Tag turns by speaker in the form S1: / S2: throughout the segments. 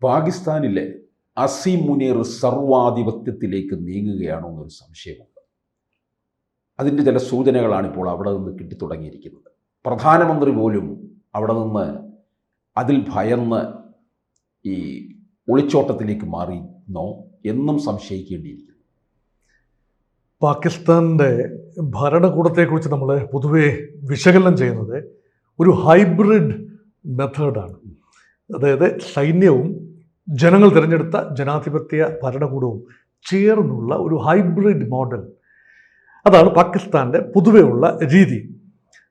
S1: പാകിസ്ഥാനിലെ അസീം മുനീർ സർവാധിപത്യത്തിലേക്ക് നീങ്ങുകയാണോ എന്നൊരു സംശയമുണ്ട്. അതിൻ്റെ ചില സൂചനകളാണ് ഇപ്പോൾ അവിടെ നിന്ന് കിട്ടിത്തുടങ്ങിയിരിക്കുന്നത്. പ്രധാനമന്ത്രി പോലും അവിടെ നിന്ന് അതിൽ ഭയന്ന് ഈ ഒളിച്ചോട്ടത്തിലേക്ക് മാറിയെന്നോ എന്നും സംശയിക്കേണ്ടിയിരിക്കുന്നു.
S2: പാകിസ്ഥാൻ്റെ ഭരണകൂടത്തെക്കുറിച്ച് നമ്മൾ പൊതുവെ വിശകലനം ചെയ്യുന്നത് ഒരു ഹൈബ്രിഡ് മെത്തേഡാണ്. അതായത് സൈന്യവും ജനങ്ങൾ തിരഞ്ഞെടുത്ത ജനാധിപത്യ ഭരണകൂടവും ചേർന്നുള്ള ഒരു ഹൈബ്രിഡ് മോഡൽ. അതാണ് പാകിസ്ഥാൻ്റെ പൊതുവെയുള്ള രീതി.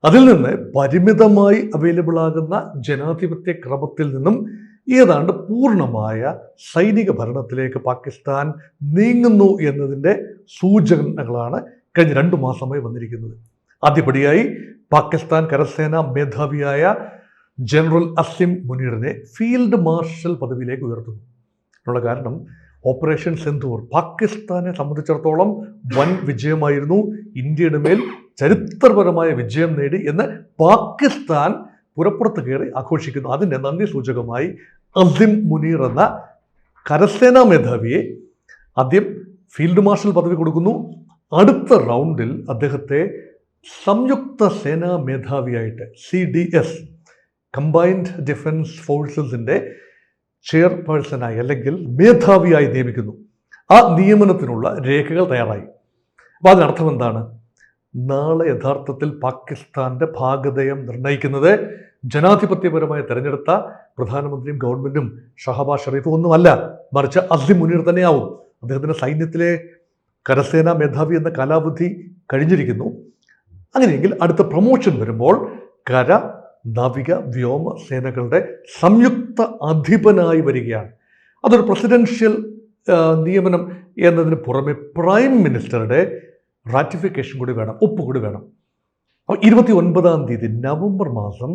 S2: അതിൽ നിന്ന് പരിമിതമായി അവൈലബിൾ ആകുന്ന ജനാധിപത്യ ക്രമത്തിൽ നിന്നും ഏതാണ്ട് പൂർണ്ണമായ സൈനിക ഭരണത്തിലേക്ക് പാകിസ്ഥാൻ നീങ്ങുന്നു എന്നതിൻ്റെ സൂചനകളാണ് കഴിഞ്ഞ 2 മാസമായി വന്നിരിക്കുന്നത്. ആദ്യപടിയായി പാകിസ്ഥാൻ കരസേനാ മേധാവിയായ ജനറൽ അസിം മുനീറിനെ ഫീൽഡ് മാർഷൽ പദവിയിലേക്ക് ഉയർത്തുന്നു. അതിനുള്ള കാരണം ഓപ്പറേഷൻ സിന്ദൂർ പാകിസ്ഥാനെ സംബന്ധിച്ചിടത്തോളം വൻ വിജയമായിരുന്നു. ഇന്ത്യയുടെ മേൽ ചരിത്രപരമായ വിജയം നേടി എന്ന് പാകിസ്ഥാൻ പുറപ്പുറത്ത് കയറി ആഘോഷിക്കുന്നു. അതിൻ്റെ നന്ദി സൂചകമായി അസിം മുനീർ എന്ന കരസേനാ മേധാവിയെ ആദ്യം ഫീൽഡ് മാർഷൽ പദവി കൊടുക്കുന്നു. അടുത്ത റൗണ്ടിൽ അദ്ദേഹത്തെ സംയുക്ത സേനാ മേധാവിയായിട്ട് CDS കമ്പൈൻഡ് ഡിഫൻസ് ഫോഴ്സസിൻ്റെ ചെയർപേഴ്സണായി അല്ലെങ്കിൽ മേധാവിയായി നിയമിക്കുന്നു. ആ നിയമനത്തിനുള്ള രേഖകൾ തയ്യാറായി. അപ്പോൾ അതിനർത്ഥം എന്താണ്? നാളെ യഥാർത്ഥത്തിൽ പാകിസ്ഥാൻ്റെ ഭാഗധേയം നിർണ്ണയിക്കുന്നത് ജനാധിപത്യപരമായി തിരഞ്ഞെടുത്ത പ്രധാനമന്ത്രിയും ഗവൺമെൻറ്റും ഷഹബാസ് ഷെറീഫും ഒന്നുമല്ല, മറിച്ച് അസിം മുനീർ തന്നെയാവും. അദ്ദേഹത്തിൻ്റെ സൈന്യത്തിലെ കരസേനാ മേധാവി എന്ന കാലാവധി കഴിഞ്ഞിരിക്കുന്നു. അങ്ങനെയെങ്കിൽ അടുത്ത പ്രൊമോഷൻ വരുമ്പോൾ കര, നാവിക, വ്യോമ സേനകളുടെ സംയുക്ത അധിപനായി വരികയാണ്. അതൊരു പ്രസിഡൻഷ്യൽ നിയമനം എന്നതിന് പുറമെ പ്രൈം മിനിസ്റ്ററുടെ റാറ്റിഫിക്കേഷൻ കൂടി വേണം, ഒപ്പ് കൂടി വേണം. അപ്പോൾ 29-ാം തീയതി നവംബർ മാസം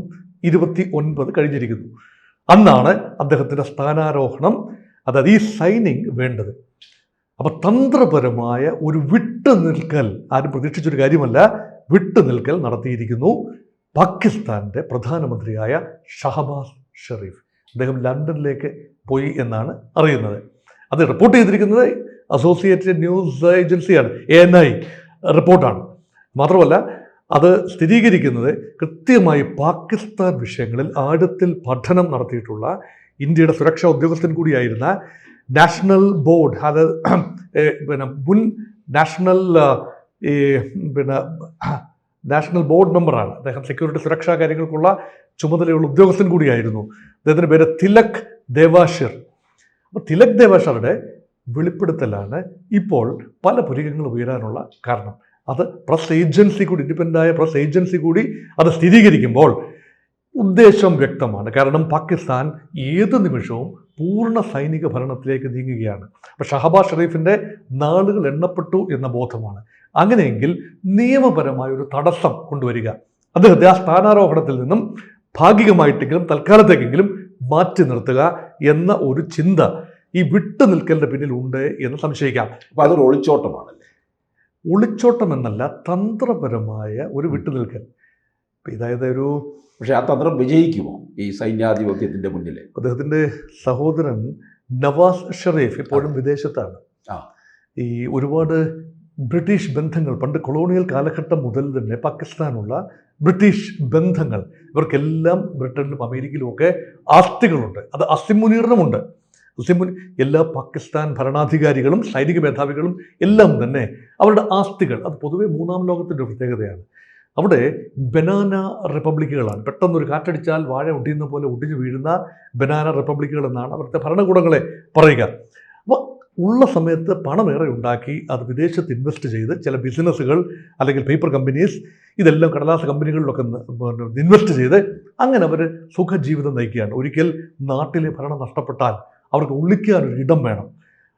S2: 29 കഴിഞ്ഞിരിക്കുന്നു. അന്നാണ് അദ്ദേഹത്തിൻ്റെ സ്ഥാനാരോഹണം, അതായത് ഈ സൈനിങ് വേണ്ടത്. അപ്പോൾ തന്ത്രപരമായ ഒരു വിട്ടുനിൽക്കൽ, ആരും പ്രതീക്ഷിച്ചൊരു കാര്യമല്ല, വിട്ടുനിൽക്കൽ നടത്തിയിരിക്കുന്നു പാകിസ്ഥാൻ്റെ പ്രധാനമന്ത്രിയായ ഷഹബാസ് ഷെറീഫ്. അദ്ദേഹം ലണ്ടനിലേക്ക് പോയി എന്നാണ് അറിയുന്നത്. അത് റിപ്പോർട്ട് ചെയ്തിരിക്കുന്നത് അസോസിയേറ്റഡ് ന്യൂസ് ഏജൻസിയാണ്, ANI റിപ്പോർട്ടാണ്. മാത്രമല്ല അത് സ്ഥിരീകരിക്കുന്നത് കൃത്യമായി പാകിസ്ഥാൻ വിഷയങ്ങളിൽ ആഴത്തിൽ പഠനം നടത്തിയിട്ടുള്ള ഇന്ത്യയുടെ സുരക്ഷാ ഉദ്യോഗസ്ഥൻ കൂടിയായിരുന്ന നാഷണൽ ബോർഡ്, അത് മുൻ നാഷണൽ ബോർഡ് മെമ്പറാണ് അദ്ദേഹം. സെക്യൂരിറ്റി സുരക്ഷാ കാര്യങ്ങൾക്കുള്ള ചുമതലയുള്ള ഉദ്യോഗസ്ഥൻ കൂടിയായിരുന്നു. അദ്ദേഹത്തിൻ്റെ പേര് തിലക് ദേവാഷിർ. അപ്പോൾ തിലക് ദേവാഷിറുടെ വെളിപ്പെടുത്തലാണ് ഇപ്പോൾ പല പുരികങ്ങളും ഉയരാനുള്ള കാരണം. അത് പ്രസ് ഏജൻസി കൂടി, ഇൻഡിപെൻഡൻ്റായ പ്രസ് ഏജൻസി കൂടി അത് സ്ഥിരീകരിക്കുമ്പോൾ ഉദ്ദേശം വ്യക്തമാണ്. കാരണം പാകിസ്ഥാൻ ഏത് നിമിഷവും പൂർണ്ണ സൈനിക ഭരണത്തിലേക്ക് നീങ്ങുകയാണ്. അപ്പോൾ ഷഹബാസ് ഷെറീഫിൻ്റെ നാളുകൾ എണ്ണപ്പെട്ടു എന്ന ബോധമാണ്. അങ്ങനെയെങ്കിൽ നിയമപരമായ ഒരു തടസ്സം കൊണ്ടുവരിക, അദ്ദേഹത്തെ ആ സ്ഥാനാരോഹണത്തിൽ നിന്നും ഭാഗികമായിട്ടെങ്കിലും തൽക്കാലത്തേക്കെങ്കിലും മാറ്റി നിർത്തുക എന്ന ഒരു ചിന്ത ഈ വിട്ടുനിൽക്കലിൻ്റെ പിന്നിലുണ്ട് എന്ന് സംശയിക്കാം.
S1: അപ്പോൾ അതൊരു ഒളിച്ചോട്ടമാണ്.
S2: ഒളിച്ചോട്ടം എന്നല്ല, തന്ത്രപരമായ ഒരു വിട്ടുനിൽക്കൽ. അതായത്
S1: പക്ഷേ ആ തന്ത്രം വിജയിക്കുമോ ഈ സൈന്യാധിപത്യത്തിൻ്റെ മുന്നിൽ?
S2: അദ്ദേഹത്തിൻ്റെ സഹോദരൻ നവാസ് ഷെറീഫ് ഇപ്പോഴും വിദേശത്താണ്. ഈ ഒരുപാട് ബ്രിട്ടീഷ് ബന്ധങ്ങൾ, പണ്ട് കൊളോണിയൽ കാലഘട്ടം മുതൽ തന്നെ പാകിസ്ഥാനുള്ള ബ്രിട്ടീഷ് ബന്ധങ്ങൾ, ഇവർക്കെല്ലാം ബ്രിട്ടനിലും അമേരിക്കയിലും ഒക്കെ ആസ്തികളുണ്ട്. അത് അസിം മുനീറിനുമുണ്ട്. എല്ലാ പാകിസ്ഥാൻ ഭരണാധികാരികളും സൈനിക മേധാവികളും എല്ലാം തന്നെ അവരുടെ ആസ്തികൾ, അത് പൊതുവെ 3-ാം ലോകത്തിൻ്റെ പ്രത്യേകതയാണ്. അവിടെ ബനാന റിപ്പബ്ലിക്കുകളാണ്. പെട്ടെന്നൊരു കാറ്റടിച്ചാൽ വാഴ ഒടിയുന്ന പോലെ ഒടിഞ്ഞു വീഴുന്ന ബനാന റിപ്പബ്ലിക്കുകൾ എന്നാണ് അവിടുത്തെ ഭരണകൂടങ്ങളെ പറയുക. അപ്പോൾ ഉള്ള സമയത്ത് പണമേറെ ഉണ്ടാക്കി അത് വിദേശത്ത് ഇൻവെസ്റ്റ് ചെയ്ത് ചില ബിസിനസ്സുകൾ അല്ലെങ്കിൽ പേപ്പർ കമ്പനീസ്, ഇതെല്ലാം കടലാസ കമ്പനികളിലൊക്കെ ഇൻവെസ്റ്റ് ചെയ്ത് അങ്ങനെ അവർ സുഖജീവിതം നയിക്കുകയാണ്. ഒരിക്കൽ നാട്ടിലെ ഭരണം നഷ്ടപ്പെട്ടാൽ അവർക്ക് ഒളിക്കാനൊരു ഇടം വേണം.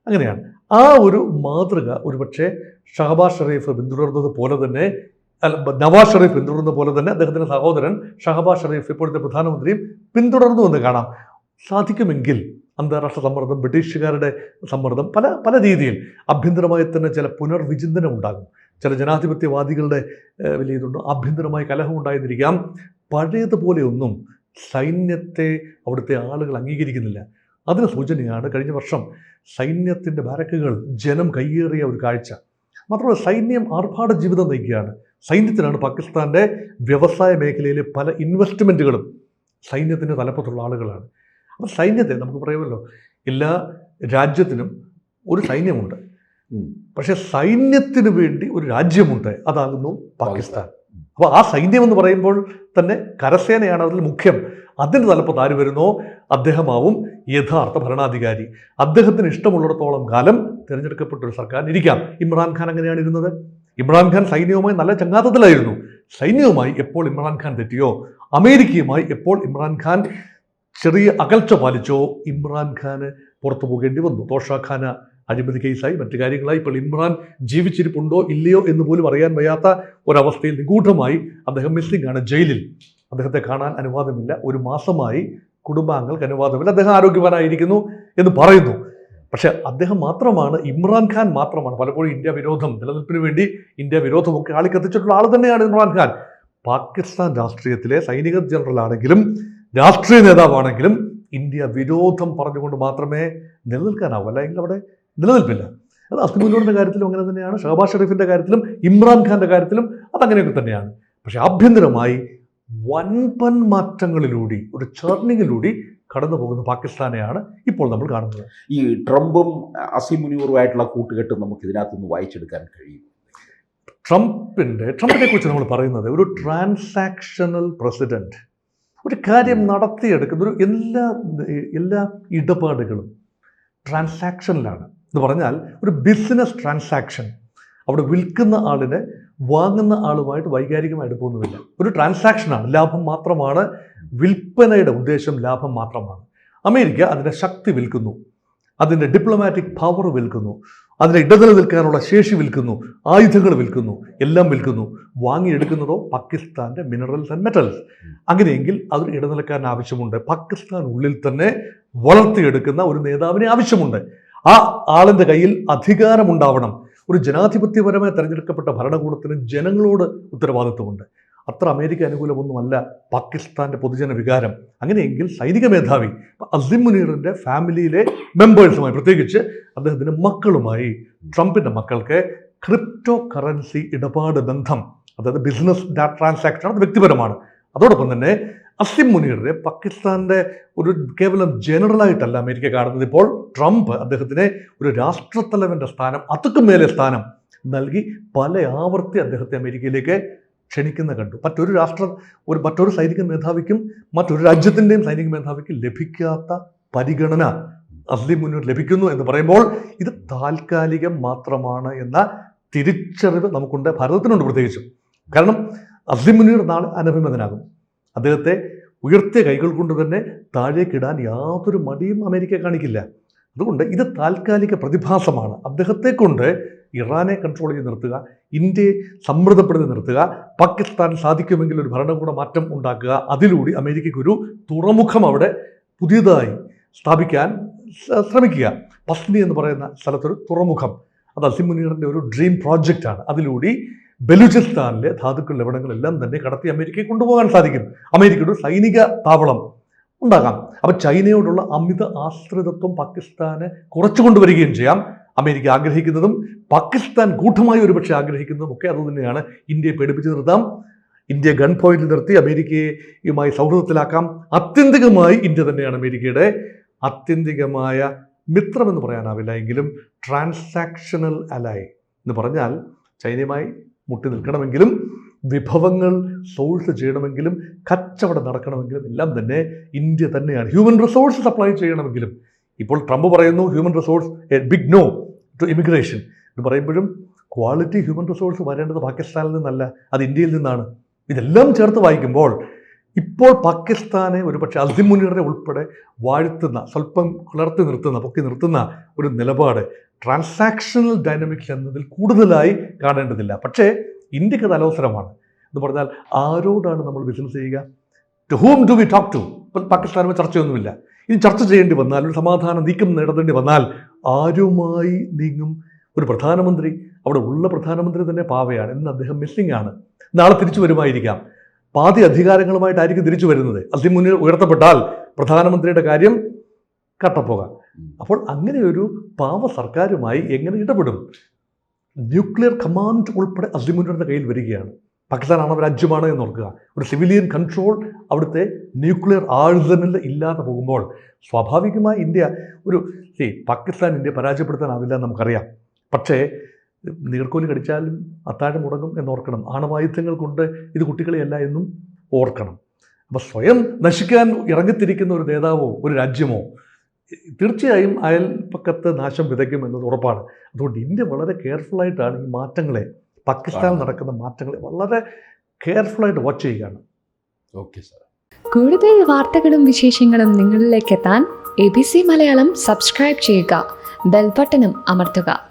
S2: അങ്ങനെയാണ് ആ ഒരു മാതൃക ഒരുപക്ഷെ ഷഹബാസ് ഷെറീഫ് പിന്തുടർന്നത് പോലെ തന്നെ, നവാസ് ഷെറീഫ് പിന്തുടർന്ന പോലെ തന്നെ അദ്ദേഹത്തിൻ്റെ സഹോദരൻ ഷഹബാസ് ഷെറീഫ്, ഇപ്പോഴത്തെ പ്രധാനമന്ത്രിയും പിന്തുടർന്നു എന്ന് കാണാം. സാധിക്കുമെങ്കിൽ അന്താരാഷ്ട്ര സമ്മർദ്ദം, ബ്രിട്ടീഷുകാരുടെ സമ്മർദ്ദം, പല രീതിയിൽ ആഭ്യന്തരമായി തന്നെ ചില പുനർവിചിന്തനം ഉണ്ടാകും. ചില ജനാധിപത്യവാദികളുടെ വലിയ ഇതുണ്ട്, ആഭ്യന്തരമായ കലഹം ഉണ്ടായിരുന്നിരിക്കാം. പഴയതുപോലെയൊന്നും സൈന്യത്തെ അവിടുത്തെ ആളുകൾ അംഗീകരിക്കുന്നില്ല. അതിന് സൂചനയാണ് കഴിഞ്ഞ വർഷം സൈന്യത്തിൻ്റെ ബാരക്കുകൾ ജനം കയ്യേറിയ ഒരു കാഴ്ച. മാത്രമല്ല സൈന്യം ആർഭാട ജീവിതം നയിക്കുകയാണ്. സൈന്യത്തിനാണ് പാകിസ്ഥാൻ്റെ വ്യവസായ മേഖലയിലെ പല ഇൻവെസ്റ്റ്മെൻറ്റുകളും സൈന്യത്തിൻ്റെ തലപ്പത്തുള്ള ആളുകളാണ്. അപ്പോൾ സൈന്യത്തെ നമുക്ക് പറയുമല്ലോ, എല്ലാ രാജ്യത്തിനും ഒരു സൈന്യമുണ്ട്, പക്ഷേ സൈന്യത്തിന് വേണ്ടി ഒരു രാജ്യമുണ്ട്, അതാകുന്നു പാകിസ്ഥാൻ. അപ്പോൾ ആ സൈന്യം എന്ന് പറയുമ്പോൾ തന്നെ കരസേനയാണ് അതിൽ മുഖ്യം. അതിൻ്റെ തലപ്പത്ത് ആര് വരുന്നോ അദ്ദേഹമാവും യഥാർത്ഥ ഭരണാധികാരി. അദ്ദേഹത്തിന് ഇഷ്ടമുള്ളിടത്തോളം കാലം തിരഞ്ഞെടുക്കപ്പെട്ട ഒരു സർക്കാരിന് ഇരിക്കാം. ഇമ്രാൻഖാൻ അങ്ങനെയാണ് ഇരുന്നത്. ഇമ്രാൻഖാൻ സൈന്യവുമായി നല്ല ചങ്ങാത്തത്തിലായിരുന്നു. സൈന്യവുമായി എപ്പോൾ ഇമ്രാൻഖാൻ തെറ്റിയോ, അമേരിക്കയുമായി എപ്പോൾ ഇമ്രാൻഖാൻ ചെറിയ അകൽച്ച പാലിച്ചോ, ഇമ്രാൻഖാന് പുറത്തു പോകേണ്ടി വന്നു. തോഷാഖാന അഴിമതി കേസായി, മറ്റു കാര്യങ്ങളായി. ഇപ്പോൾ ഇമ്രാൻ ജീവിച്ചിരിപ്പുണ്ടോ ഇല്ലയോ എന്ന് പോലും അറിയാൻ വയ്യാത്ത ഒരവസ്ഥയിൽ നിഗൂഢമായി അദ്ദേഹം മിസ്സിംഗ് ആണ്, ജയിലിൽ. അദ്ദേഹത്തെ കാണാൻ അനുവാദമില്ല. 1 മാസമായി കുടുംബാംഗങ്ങൾക്ക് അനുവാദമില്ല. അദ്ദേഹം ആരോഗ്യവാനായിരിക്കുന്നു എന്ന് പറയുന്നു. പക്ഷെ അദ്ദേഹം മാത്രമാണ്, ഇമ്രാൻഖാൻ മാത്രമാണ് പലപ്പോഴും ഇന്ത്യ വിരോധം, നിലനിൽപ്പിന് വേണ്ടി ഇന്ത്യ വിരോധമൊക്കെ ആളിക്കത്തിച്ചിട്ടുള്ള ആൾ തന്നെയാണ് ഇമ്രാൻഖാൻ. പാകിസ്ഥാൻ രാഷ്ട്രീയത്തിലെ സൈനിക ജനറൽ ആണെങ്കിലും രാഷ്ട്രീയ നേതാവാണെങ്കിലും ഇന്ത്യ വിരോധം പറഞ്ഞുകൊണ്ട് മാത്രമേ നിലനിൽക്കാനാവൂ, അല്ലെങ്കിൽ അവിടെ നിലനിൽപ്പില്ല. അത് അസ്മിമുനീറിൻ്റെ കാര്യത്തിലും അങ്ങനെ തന്നെയാണ്, ഷഹബാസ് ഷെരീഫിൻ്റെ കാര്യത്തിലും ഇമ്രാൻഖാൻ്റെ കാര്യത്തിലും അതങ്ങനെയൊക്കെ തന്നെയാണ്. പക്ഷെ ആഭ്യന്തരമായി വൻപൻ മാറ്റങ്ങളിലൂടെ, ഒരു ചർണിങ്ങിലൂടെ കടന്നു പോകുന്ന പാകിസ്ഥാനെയാണ് ഇപ്പോൾ നമ്മൾ കാണുന്നത്.
S1: ഈ ട്രംപും അസീം മുനീറുമായിട്ടുള്ള കൂട്ടുകെട്ട് നമുക്ക് ഇതിനകത്ത് നിന്ന് വായിച്ചെടുക്കാൻ കഴിയും.
S2: ട്രംപിനെ കുറിച്ച് നമ്മൾ പറയുന്നത് ഒരു ട്രാൻസാക്ഷണൽ പ്രസിഡന്റ്. ഒരു കാര്യം നടത്തിയെടുക്കുന്ന ഒരു എല്ലാ ഇടപാടുകളും ട്രാൻസാക്ഷനിലാണ് എന്ന് പറഞ്ഞാൽ ഒരു ബിസിനസ് ട്രാൻസാക്ഷൻ. അവിടെ വിൽക്കുന്ന ആളിനെ വാങ്ങുന്ന ആളുമായിട്ട് വൈകാരികമായി എടുപ്പൊന്നുമില്ല. ഒരു ട്രാൻസാക്ഷനാണ്, ലാഭം മാത്രമാണ്. വിൽപ്പനയുടെ ഉദ്ദേശം ലാഭം മാത്രമാണ്. അമേരിക്ക അതിൻ്റെ ശക്തി വിൽക്കുന്നു, അതിൻ്റെ ഡിപ്ലോമാറ്റിക് പവർ വിൽക്കുന്നു, അതിൻ്റെ ഇടനില നിൽക്കാനുള്ള ശേഷി വിൽക്കുന്നു, ആയുധങ്ങൾ വിൽക്കുന്നു, എല്ലാം വിൽക്കുന്നു. വാങ്ങിയെടുക്കുന്നതോ പാകിസ്ഥാൻ്റെ മിനറൽസ് ആൻഡ് മെറ്റൽസ്. അങ്ങനെയെങ്കിൽ അതൊരു ഇടനിലക്കാരന് ആവശ്യമുണ്ട്. പാകിസ്ഥാൻ ഉള്ളിൽ തന്നെ വളർത്തിയെടുക്കുന്ന ഒരു നേതാവിനെ ആവശ്യമുണ്ട്. ആ ആളിൻ്റെ കയ്യിൽ അധികാരമുണ്ടാവണം. ഒരു ജനാധിപത്യപരമായി തെരഞ്ഞെടുക്കപ്പെട്ട ഭരണകൂടത്തിന് ജനങ്ങളോട് ഉത്തരവാദിത്വമുണ്ട്. അത്ര അമേരിക്ക അനുകൂലമൊന്നുമല്ല പാകിസ്ഥാൻ്റെ പൊതുജന വികാരം. അങ്ങനെയെങ്കിൽ സൈനിക മേധാവി അസീം മുനീറിൻ്റെ ഫാമിലിയിലെ മെമ്പേഴ്സുമായി, പ്രത്യേകിച്ച് അദ്ദേഹത്തിൻ്റെ മക്കളുമായി, ട്രംപിൻ്റെ മക്കൾക്ക് ക്രിപ്റ്റോ കറൻസി ഇടപാട് ബന്ധം, അതായത് ബിസിനസ് ട്രാൻസാക്ഷൻ, അത് വ്യക്തിപരമാണ്. അതോടൊപ്പം തന്നെ അസീം മുനീറിനെ പാകിസ്ഥാൻ്റെ ഒരു കേവലം ജനറലായിട്ടല്ല അമേരിക്ക കാണുന്നത്. ഇപ്പോൾ ട്രംപ് അദ്ദേഹത്തിനെ ഒരു രാഷ്ട്രത്തലവൻ്റെ സ്ഥാനം, അതൊക്കെ മേലെ സ്ഥാനം നൽകി പല ആവർത്തി അദ്ദേഹത്തെ അമേരിക്കയിലേക്ക് ക്ഷണിക്കുന്ന കണ്ടു. മറ്റൊരു സൈനിക മേധാവിക്കും മറ്റൊരു രാജ്യത്തിൻ്റെയും സൈനിക മേധാവിക്കും ലഭിക്കാത്ത പരിഗണന അസീം മുനീർ ലഭിക്കുന്നു എന്ന് പറയുമ്പോൾ ഇത് താൽക്കാലികം മാത്രമാണ് എന്ന തിരിച്ചറിവ് നമുക്കുണ്ട്, ഭാരതത്തിനുണ്ട് പ്രത്യേകിച്ചും. കാരണം അസീം മുനീർ നാളെ അനഭിമതനാകും. അദ്ദേഹത്തെ ഉയർത്തിയ കൈകൾ കൊണ്ട് തന്നെ താഴേക്കിടാൻ യാതൊരു മടിയും അമേരിക്ക കാണിക്കില്ല. അതുകൊണ്ട് ഇത് താൽക്കാലിക പ്രതിഭാസമാണ്. അദ്ദേഹത്തെ കൊണ്ട് ഇറാനെ കൺട്രോൾ ചെയ്ത് നിർത്തുക, ഇന്ത്യയെ സമ്മർദ്ദപ്പെടുത്തി നിർത്തുക, പാകിസ്ഥാൻ സാധിക്കുമെങ്കിൽ ഒരു ഭരണകൂട മാറ്റം ഉണ്ടാക്കുക, അതിലൂടെ അമേരിക്കയ്ക്കൊരു തുറമുഖം അവിടെ പുതിയതായി സ്ഥാപിക്കാൻ ശ്രമിക്കുക. പസ്നി എന്ന് പറയുന്ന സ്ഥലത്തൊരു തുറമുഖം, അത് അസീം മുനീറിൻ്റെ ഒരു ഡ്രീം പ്രോജക്റ്റാണ്. അതിലൂടെ ബലൂചിസ്ഥാനിലെ ധാതുക്കൾ ലവണങ്ങളെല്ലാം തന്നെ കടത്തി അമേരിക്കയെ കൊണ്ടുപോകാൻ സാധിക്കും. അമേരിക്കയുടെ സൈനിക താവളം ഉണ്ടാകാം. അപ്പോൾ ചൈനയോടുള്ള അമിത ആശ്രിതത്വം പാകിസ്ഥാന് കുറച്ചു കൊണ്ടുവരികയും ചെയ്യാം. അമേരിക്ക ആഗ്രഹിക്കുന്നതും പാകിസ്ഥാൻ ഗൂഢമായി ഒരുപക്ഷെ ആഗ്രഹിക്കുന്നതും ഒക്കെ അതുതന്നെയാണ്. ഇന്ത്യയെ പേടിപ്പിച്ച് നിർത്താം, ഇന്ത്യ ഗൺ പോയിന്റിൽ നിർത്തി അമേരിക്കയുമായി സൗഹൃദത്തിലാക്കാം. ആത്യന്തികമായി ഇന്ത്യ തന്നെയാണ് അമേരിക്കയുടെ ആത്യന്തികമായ മിത്രമെന്ന് പറയാനാവില്ല, എങ്കിലും ട്രാൻസാക്ഷണൽ അലൈ എന്ന് പറഞ്ഞാൽ ചൈനയുമായി മുട്ടി നിൽക്കണമെങ്കിലും, വിഭവങ്ങൾ സോഴ്സ് ചെയ്യണമെങ്കിലും, കച്ചവടം നടക്കണമെങ്കിലും എല്ലാം തന്നെ ഇന്ത്യ തന്നെയാണ്. ഹ്യൂമൻ റിസോഴ്സ് സപ്ലൈ ചെയ്യണമെങ്കിലും ഇപ്പോൾ ട്രംപ് പറയുന്നു human resource a big no to immigration എന്ന് പറയുമ്പോഴും ക്വാളിറ്റി ഹ്യൂമൻ റിസോഴ്സ് വരേണ്ടത് പാകിസ്ഥാനിൽ നിന്നല്ല, അത് ഇന്ത്യയിൽ നിന്നാണ്. ഇതെല്ലാം ചേർത്ത് വായിക്കുമ്പോൾ ഇപ്പോൾ പാകിസ്ഥാനെ ഒരുപക്ഷെ അസീം മുനീറിനെ ഉൾപ്പെടെ വാഴ്ത്തുന്ന, സ്വല്പം പുലർത്തി നിർത്തുന്ന, പൊക്കി നിർത്തുന്ന ഒരു നിലപാട് ട്രാൻസാക്ഷണൽ ഡൈനാമിക്സ് എന്നതിൽ കൂടുതലായി കാണേണ്ടതില്ല. പക്ഷേ ഇന്ത്യക്ക് അത് അലോസരമാണ്. എന്ന് പറഞ്ഞാൽ ആരോടാണ് നമ്മൾ ബിസിനസ് ചെയ്യുക? To whom do we talk to? ഇപ്പം പാകിസ്ഥാനുമായി ചർച്ചയൊന്നുമില്ല. ഇനി ചർച്ച ചെയ്യേണ്ടി വന്നാൽ, ഒരു സമാധാന നീക്കം നേടേണ്ടി വന്നാൽ ആരുമായി നീങ്ങും? ഒരു പ്രധാനമന്ത്രി, അവിടെ ഉള്ള പ്രധാനമന്ത്രി തന്നെ പാവയാണ്, ഇന്ന് അദ്ദേഹം മിസ്സിംഗ് ആണ്. നാളെ തിരിച്ചു വരുമായിരിക്കാം. പാതി അധികാരങ്ങളുമായിട്ടായിരിക്കും തിരിച്ചു വരുന്നത്. അസീം മുനീർ ഉയർത്തപ്പെട്ടാൽ പ്രധാനമന്ത്രിയുടെ കാര്യം കട്ടപ്പുക. അപ്പോൾ അങ്ങനെ ഒരു പാവ സർക്കാരുമായി എങ്ങനെ ഇടപെടും? ന്യൂക്ലിയർ കമാൻഡ് ഉൾപ്പെടെ അസിമുനയുടെ കയ്യിൽ വരികയാണ്. പാകിസ്ഥാനാണ് രാജ്യമാണ് എന്ന് ഓർക്കുക. ഒരു സിവിലിയൻ കൺട്രോൾ അവിടുത്തെ ന്യൂക്ലിയർ ആഴ്സനൽ ഇല്ലാതെ പോകുമ്പോൾ സ്വാഭാവികമായി ഇന്ത്യ പാകിസ്ഥാൻ ഇന്ത്യ പരാജയപ്പെടുത്താനാവില്ല എന്ന് നമുക്കറിയാം. പക്ഷേ നീർക്കോലി കടിച്ചാലും അത്താഴം മുടങ്ങും എന്നോർക്കണം. ആണവായുധങ്ങൾ കൊണ്ട് ഇത് കുട്ടികളെയല്ല എന്നും ഓർക്കണം. അപ്പോൾ സ്വയം നശിക്കാൻ ഇറങ്ങിത്തിരിക്കുന്ന ഒരു നേതാവോ ഒരു രാജ്യമോ തീർച്ചയായും അയൽപ്പക്കത്ത് നാശം വിതയ്ക്കും എന്നത് ഉറപ്പാണ്. അതുകൊണ്ട് ഇന്ത്യ വളരെ കെയർഫുള്ളായിട്ടാണ് ഈ മാറ്റങ്ങളെ, പാകിസ്ഥാനിൽ നടക്കുന്ന മാറ്റങ്ങളെ വളരെ കെയർഫുള്ളായിട്ട് വാച്ച് ചെയ്യുകയാണ്.
S1: Okay sir.
S3: കൂടുതൽ വാർത്തകളും വിശേഷങ്ങളും നിങ്ങളിലേക്ക് എത്താൻ ABC മലയാളം സബ്സ്ക്രൈബ് ചെയ്യുക, ബെൽ ബട്ടണും അമർത്തുക.